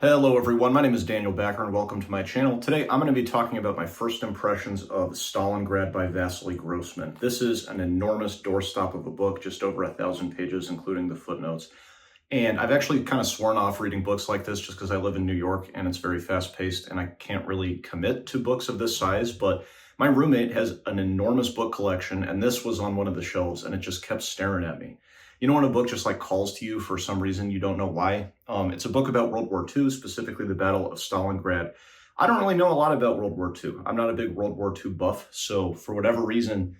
Hello everyone, my name is Daniel Backer and welcome to my channel. Today I'm going to be talking about my first impressions of Stalingrad by Vasily Grossman. This is an enormous doorstop of a book, just over 1,000 pages, including the footnotes. And I've actually kind of sworn off reading books like this just because I live in New York and it's very fast-paced and I can't really commit to books of this size, but my roommate has an enormous book collection and this was on one of the shelves and it just kept staring at me. You know when a book just like calls to you for some reason, you don't know why? It's a book about World War II, specifically the Battle of Stalingrad. I don't really know a lot about World War II. I'm not a big World War II buff, so for whatever reason,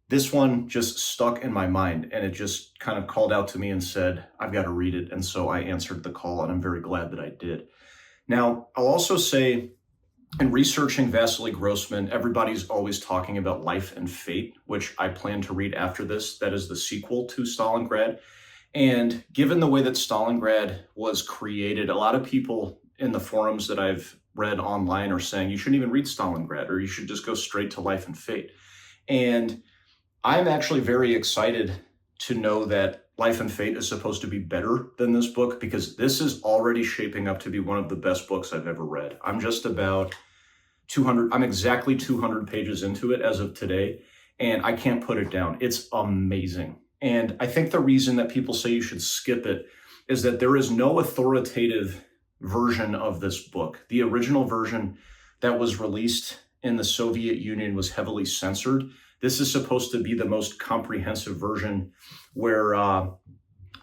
this one just stuck in my mind and it just kind of called out to me and said, I've got to read it. And so I answered the call and I'm very glad that I did. Now, I'll also say, in researching Vasily Grossman, everybody's always talking about Life and Fate, which I plan to read after this. That is the sequel to Stalingrad. And given the way that Stalingrad was created, a lot of people in the forums that I've read online are saying you shouldn't even read Stalingrad or you should just go straight to Life and Fate. And I'm actually very excited to know that Life and Fate is supposed to be better than this book because this is already shaping up to be one of the best books I've ever read. I'm just about 200, I'm exactly 200 pages into it as of today, and I can't put it down. It's amazing. And I think the reason that people say you should skip it is that there is no authoritative version of this book. The original version that was released in the Soviet Union was heavily censored. This is supposed to be the most comprehensive version where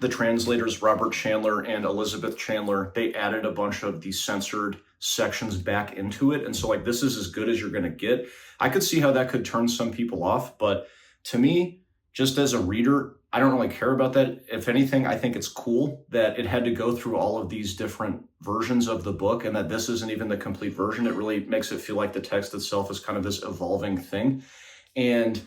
the translators, Robert Chandler and Elizabeth Chandler, they added a bunch of the censored sections back into it. And so like, this is as good as you're going to get. I could see how that could turn some people off, but to me, just as a reader, I don't really care about that. If anything, I think it's cool that it had to go through all of these different versions of the book and that this isn't even the complete version. It really makes it feel like the text itself is kind of this evolving thing. And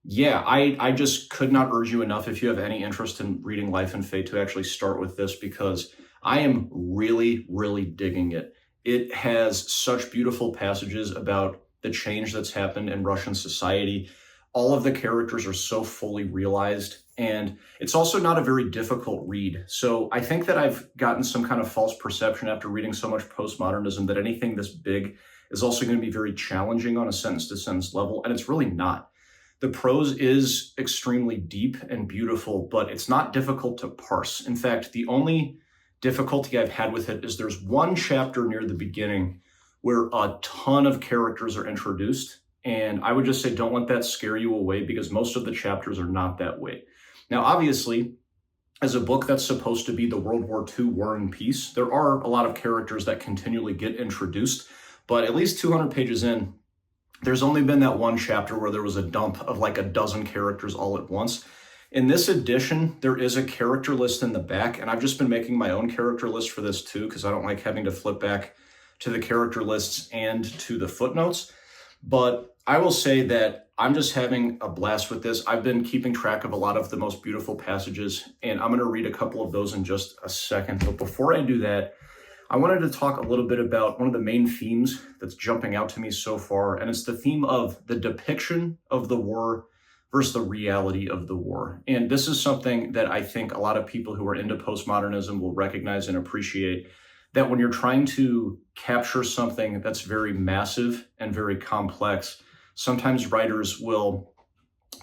yeah, I just could not urge you enough if you have any interest in reading Life and Fate to actually start with this because I am really, really digging it. It has such beautiful passages about the change that's happened in Russian society. All of the characters are so fully realized, and it's also not a very difficult read. So I think that I've gotten some kind of false perception after reading so much postmodernism that anything this big is also going to be very challenging on a sentence-to-sentence level, and it's really not. The prose is extremely deep and beautiful, but it's not difficult to parse. In fact, the only difficulty I've had with it is there's one chapter near the beginning where a ton of characters are introduced. And I would just say, don't let that scare you away because most of the chapters are not that way. Now, obviously, as a book that's supposed to be the World War II War and Peace, there are a lot of characters that continually get introduced, but at least 200 pages in, there's only been that one chapter where there was a dump of like a dozen characters all at once. In this edition, there is a character list in the back, and I've just been making my own character list for this too, because I don't like having to flip back to the character lists and to the footnotes. But I will say that I'm just having a blast with this. I've been keeping track of a lot of the most beautiful passages, and I'm going to read a couple of those in just a second. But before I do that, I wanted to talk a little bit about one of the main themes that's jumping out to me so far, and it's the theme of the depiction of the war versus the reality of the war. And this is something that I think a lot of people who are into postmodernism will recognize and appreciate, that when you're trying to capture something that's very massive and very complex, sometimes writers will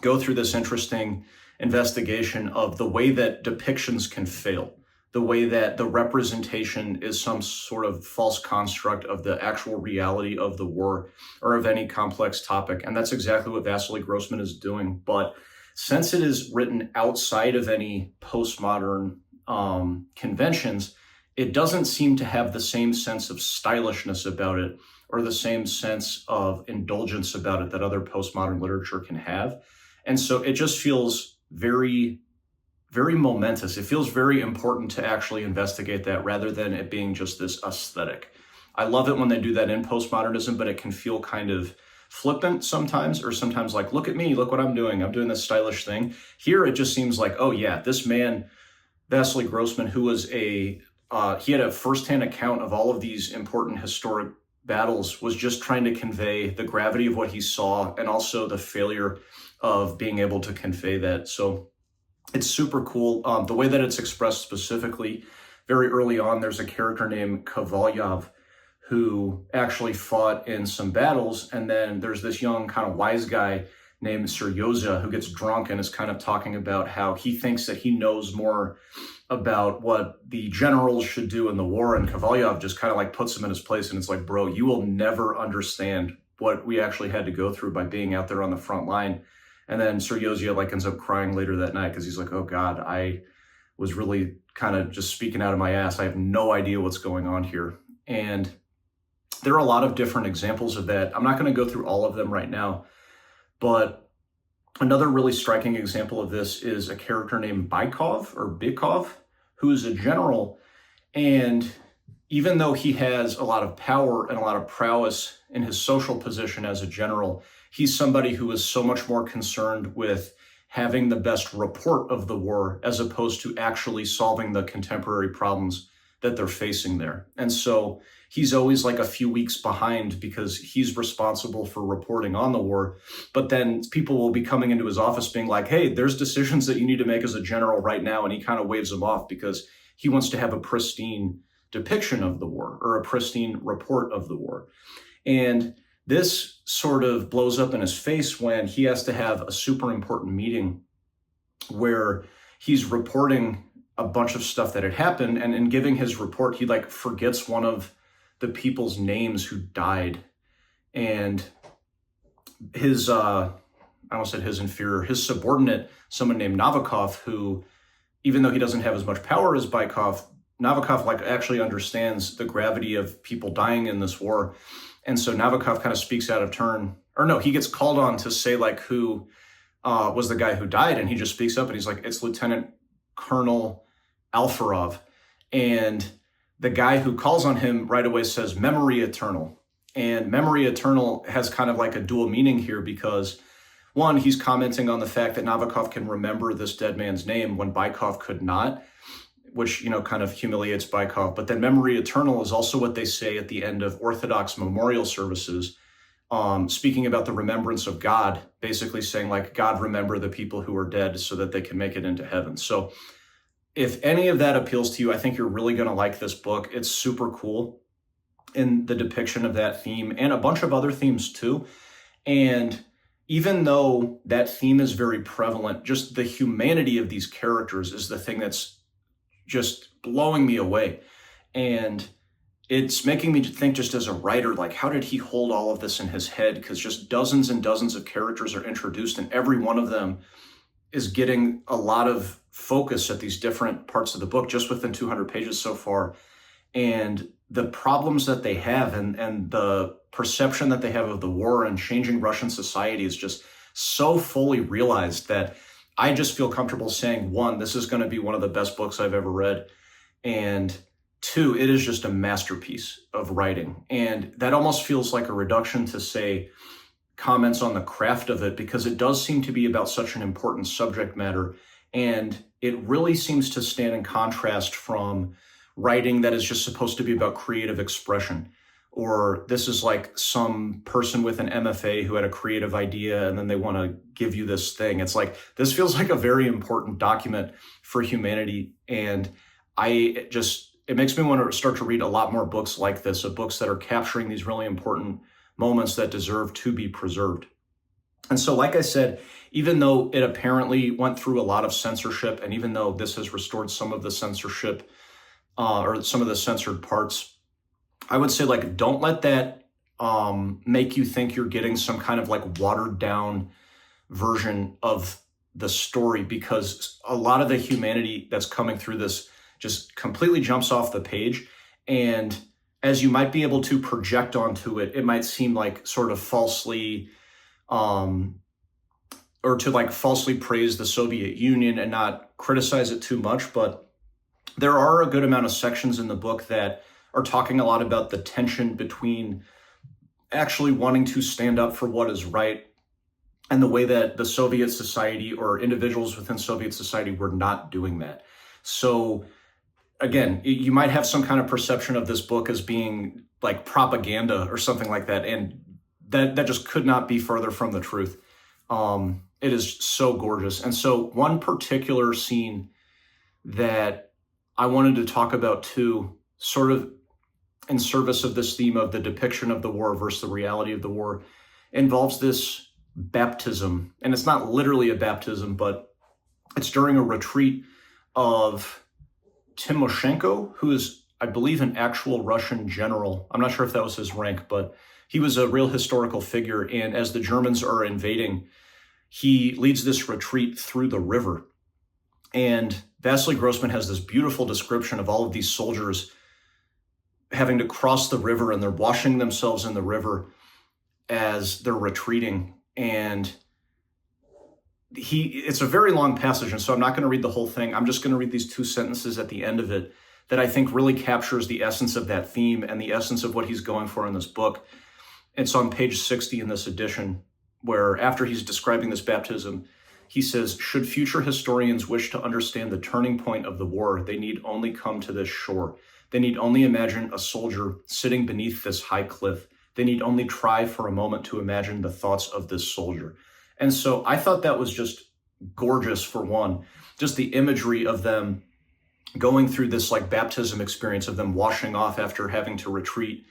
go through this interesting investigation of the way that depictions can fail, the way that the representation is some sort of false construct of the actual reality of the war or of any complex topic. And that's exactly what Vasily Grossman is doing. But since it is written outside of any postmodern conventions, it doesn't seem to have the same sense of stylishness about it or the same sense of indulgence about it that other postmodern literature can have. And so it just feels very momentous. It feels very important to actually investigate that rather than it being just this aesthetic. I love it when they do that in postmodernism, but it can feel kind of flippant sometimes, or sometimes like, look at me, look what I'm doing this stylish thing. Here, it just seems like, oh yeah, this man, Vasily Grossman, who was he had a firsthand account of all of these important historic battles, was just trying to convey the gravity of what he saw and also the failure of being able to convey that. So it's super cool. The way that it's expressed specifically very early on, there's a character named Kovalyov who actually fought in some battles. And then there's this young kind of wise guy named Seryoza who gets drunk and is kind of talking about how he thinks that he knows more about what the generals should do in the war. And Kovalyov just kind of like puts him in his place. And it's like, bro, you will never understand what we actually had to go through by being out there on the front line. And then Seryoza like ends up crying later that night because he's like, oh God, I was really kind of just speaking out of my ass. I have no idea what's going on here. And there are a lot of different examples of that. I'm not going to go through all of them right now, but another really striking example of this is a character named Bykov, who is a general. And even though he has a lot of power and a lot of prowess in his social position as a general, he's somebody who is so much more concerned with having the best report of the war as opposed to actually solving the contemporary problems that they're facing there. And so he's always like a few weeks behind because he's responsible for reporting on the war. But then people will be coming into his office being like, hey, there's decisions that you need to make as a general right now. And he kind of waves them off because he wants to have a pristine depiction of the war or a pristine report of the war. And this sort of blows up in his face when he has to have a super important meeting where he's reporting a bunch of stuff that had happened. And in giving his report, he like forgets one of the people's names who died. And his, I almost said his inferior, his subordinate, someone named Novikov, who, even though he doesn't have as much power as Bykov, Novikov like actually understands the gravity of people dying in this war. And so Novikov kind of speaks out of turn, or no, he gets called on to say like who was the guy who died. And he just speaks up and he's like, it's Lieutenant Colonel Alfarov. And the guy who calls on him right away says, memory eternal. And memory eternal has kind of like a dual meaning here because one, he's commenting on the fact that Novikov can remember this dead man's name when Bykov could not, which, you know, kind of humiliates Bykov. But then memory eternal is also what they say at the end of Orthodox memorial services, speaking about the remembrance of God, basically saying like, God, remember the people who are dead so that they can make it into heaven. So if any of that appeals to you, I think you're really going to like this book. It's super cool in the depiction of that theme and a bunch of other themes too. And even though that theme is very prevalent, just the humanity of these characters is the thing that's just blowing me away. And it's making me think just as a writer, like how did he hold all of this in his head? Because just dozens and dozens of characters are introduced and every one of them is getting a lot of focus at these different parts of the book just within 200 pages so far. And the problems that they have and the perception that they have of the war and changing Russian society is just so fully realized that I just feel comfortable saying, one, this is going to be one of the best books I've ever read. And two, it is just a masterpiece of writing. And that almost feels like a reduction to say comments on the craft of it, because it does seem to be about such an important subject matter. And it really seems to stand in contrast from writing that is just supposed to be about creative expression. Or this is like some person with an MFA who had a creative idea and then they want to give you this thing. It's like, this feels like a very important document for humanity. And it makes me want to start to read a lot more books like this, of books that are capturing these really important moments that deserve to be preserved. And so, like I said, even though it apparently went through a lot of censorship, and even though this has restored some of the censorship or some of the censored parts, I would say, like, don't let that make you think you're getting some kind of like watered down version of the story, because a lot of the humanity that's coming through this just completely jumps off the page. And as you might be able to project onto it, it might seem like sort of falsely, or to like falsely praise the Soviet Union and not criticize it too much. But there are a good amount of sections in the book that are talking a lot about the tension between actually wanting to stand up for what is right and the way that the Soviet society or individuals within Soviet society were not doing that. So again, you might have some kind of perception of this book as being like propaganda or something like that. And that just could not be further from the truth. It is so gorgeous. And so one particular scene that I wanted to talk about too, sort of in service of this theme of the depiction of the war versus the reality of the war, involves this baptism. And it's not literally a baptism, but it's during a retreat of Timoshenko, who is, I believe, an actual Russian general. I'm not sure if that was his rank, but he was a real historical figure. And as the Germans are invading, he leads this retreat through the river. And Vasily Grossman has this beautiful description of all of these soldiers having to cross the river, and they're washing themselves in the river as they're retreating. And it's a very long passage, and so I'm not going to read the whole thing. I'm just going to read these 2 sentences at the end of it that I think really captures the essence of that theme and the essence of what he's going for in this book. It's on page 60 in this edition, where after he's describing this baptism, he says, "Should future historians wish to understand the turning point of the war, they need only come to this shore. They need only imagine a soldier sitting beneath this high cliff. They need only try for a moment to imagine the thoughts of this soldier." And so I thought that was just gorgeous, for one, just the imagery of them going through this like baptism experience of them washing off after having to retreat.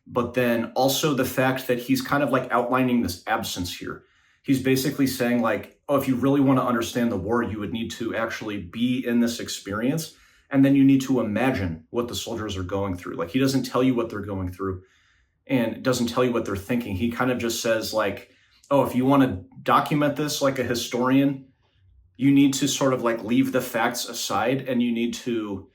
But then also the fact that he's kind of like outlining this absence here. He's basically saying like, oh, if you really want to understand the war, you would need to actually be in this experience. And then you need to imagine what the soldiers are going through. Like, he doesn't tell you what they're going through and doesn't tell you what they're thinking. He kind of just says like, oh, if you want to document this like a historian, you need to sort of like leave the facts aside, and you need to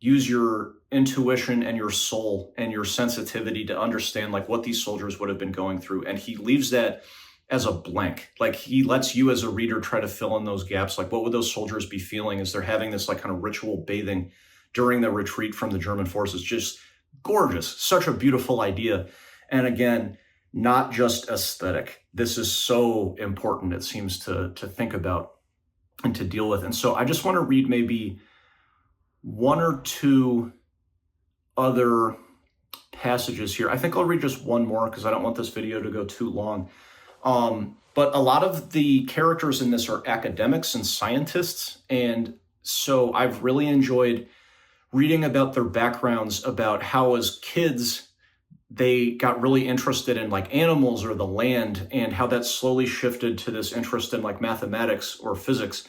use your intuition and your soul and your sensitivity to understand like what these soldiers would have been going through. And he leaves that as a blank. Like, he lets you as a reader try to fill in those gaps. Like, what would those soldiers be feeling as they're having this like kind of ritual bathing during the retreat from the German forces? Just gorgeous. Such a beautiful idea. And again, not just aesthetic. This is so important, it seems, to think about and to deal with. And so I just want to read maybe 1 or 2 other passages here. I think I'll read just one more because I don't want this video to go too long. But a lot of the characters in this are academics and scientists. And so I've really enjoyed reading about their backgrounds, about how as kids, they got really interested in like animals or the land, and how that slowly shifted to this interest in like mathematics or physics.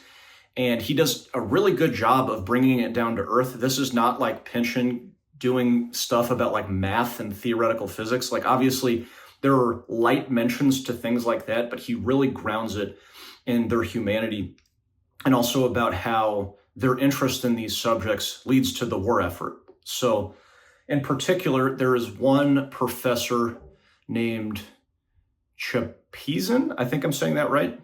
And he does a really good job of bringing it down to earth. This is not like Pynchon doing stuff about like math and theoretical physics. Like, obviously there are light mentions to things like that, but he really grounds it in their humanity, and also about how their interest in these subjects leads to the war effort. So in particular, there is one professor named Chapizin. I think I'm saying that right.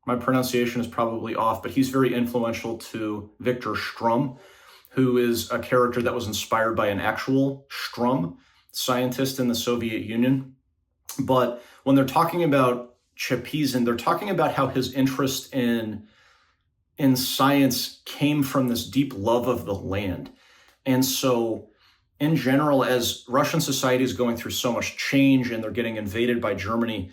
My pronunciation is probably off, but he's very influential to Victor Strum, who is a character that was inspired by an actual Strum scientist in the Soviet Union. But when they're talking about Chapizin, they're talking about how his interest in science came from this deep love of the land. And so in general, as Russian society is going through so much change and they're getting invaded by Germany,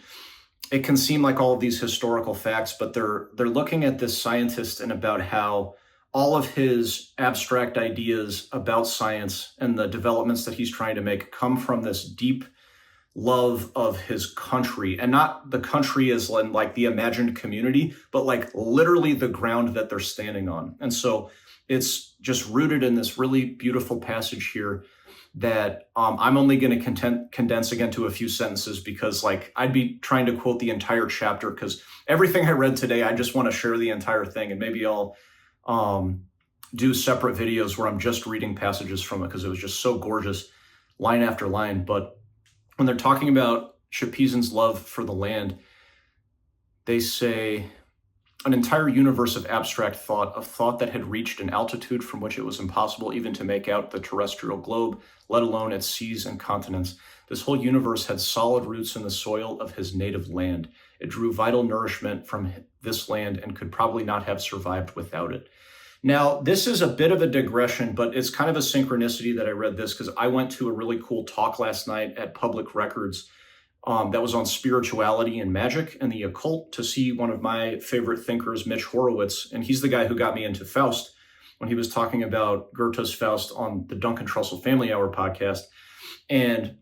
it can seem like all of these historical facts, but they're looking at this scientist and about how all of his abstract ideas about science and the developments that he's trying to make come from this deep love of his country, and not the country as like the imagined community, but like literally the ground that they're standing on. And so it's just rooted in this really beautiful passage here that I'm only going to condense again to a few sentences, because like I'd be trying to quote the entire chapter, because everything I read today, I just want to share the entire thing. And maybe I'll do separate videos where I'm just reading passages from it, because it was just so gorgeous, line after line. But when they're talking about Chapizin's love for the land, they say, an entire universe of abstract thought, of thought that had reached an altitude from which it was impossible even to make out the terrestrial globe, let alone its seas and continents. This whole universe had solid roots in the soil of his native land. It drew vital nourishment from this land and could probably not have survived without it. Now, this is a bit of a digression, but it's kind of a synchronicity that I read this, because I went to a really cool talk last night at Public Records that was on spirituality and magic and the occult, to see one of my favorite thinkers, Mitch Horowitz. And he's the guy who got me into Faust when he was talking about Goethe's Faust on the Duncan Trussell Family Hour podcast. And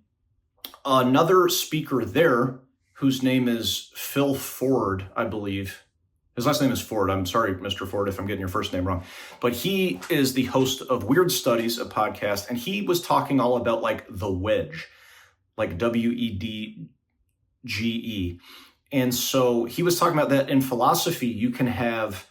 another speaker there, whose name is Phil Ford, I believe. His last name is Ford. I'm sorry, Mr. Ford, if I'm getting your first name wrong. But he is the host of Weird Studies, a podcast, and he was talking all about like the wedge, like WEDGE. And so he was talking about that in philosophy, you can have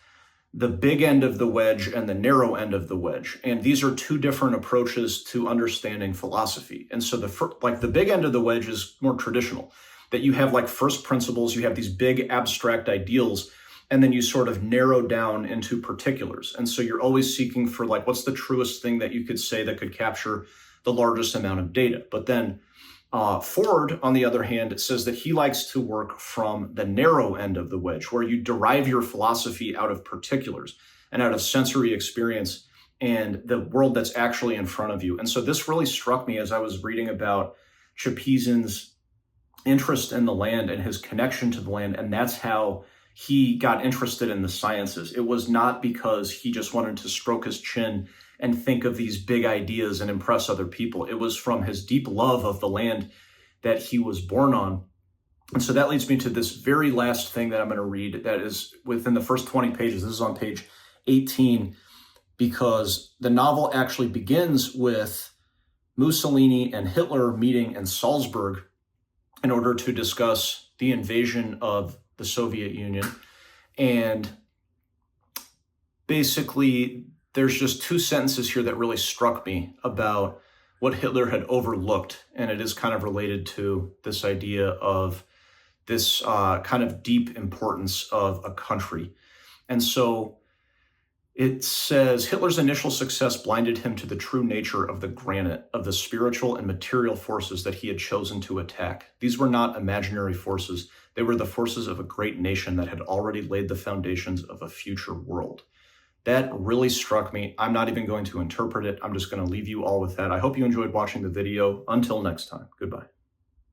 the big end of the wedge and the narrow end of the wedge. And these are two different approaches to understanding philosophy. And so the big end of the wedge is more traditional, that you have like first principles, you have these big abstract ideals, and then you sort of narrow down into particulars. And so you're always seeking for like, what's the truest thing that you could say that could capture the largest amount of data? But then Ford, on the other hand, says that he likes to work from the narrow end of the wedge, where you derive your philosophy out of particulars and out of sensory experience and the world that's actually in front of you. And so this really struck me as I was reading about Chapizin's interest in the land and his connection to the land. And that's how he got interested in the sciences. It was not because he just wanted to stroke his chin and think of these big ideas and impress other people. It was from his deep love of the land that he was born on. And so that leads me to this very last thing that I'm going to read that is within the first 20 pages. This is on page 18, because the novel actually begins with Mussolini and Hitler meeting in Salzburg in order to discuss the invasion of the Soviet Union. And basically, there's just two sentences here that really struck me about what Hitler had overlooked. And it is kind of related to this idea of this kind of deep importance of a country. And so it says, Hitler's initial success blinded him to the true nature of the granite, of the spiritual and material forces that he had chosen to attack. These were not imaginary forces. They were the forces of a great nation that had already laid the foundations of a future world. That really struck me. I'm not even going to interpret it. I'm just going to leave you all with that. I hope you enjoyed watching the video. Until next time, goodbye.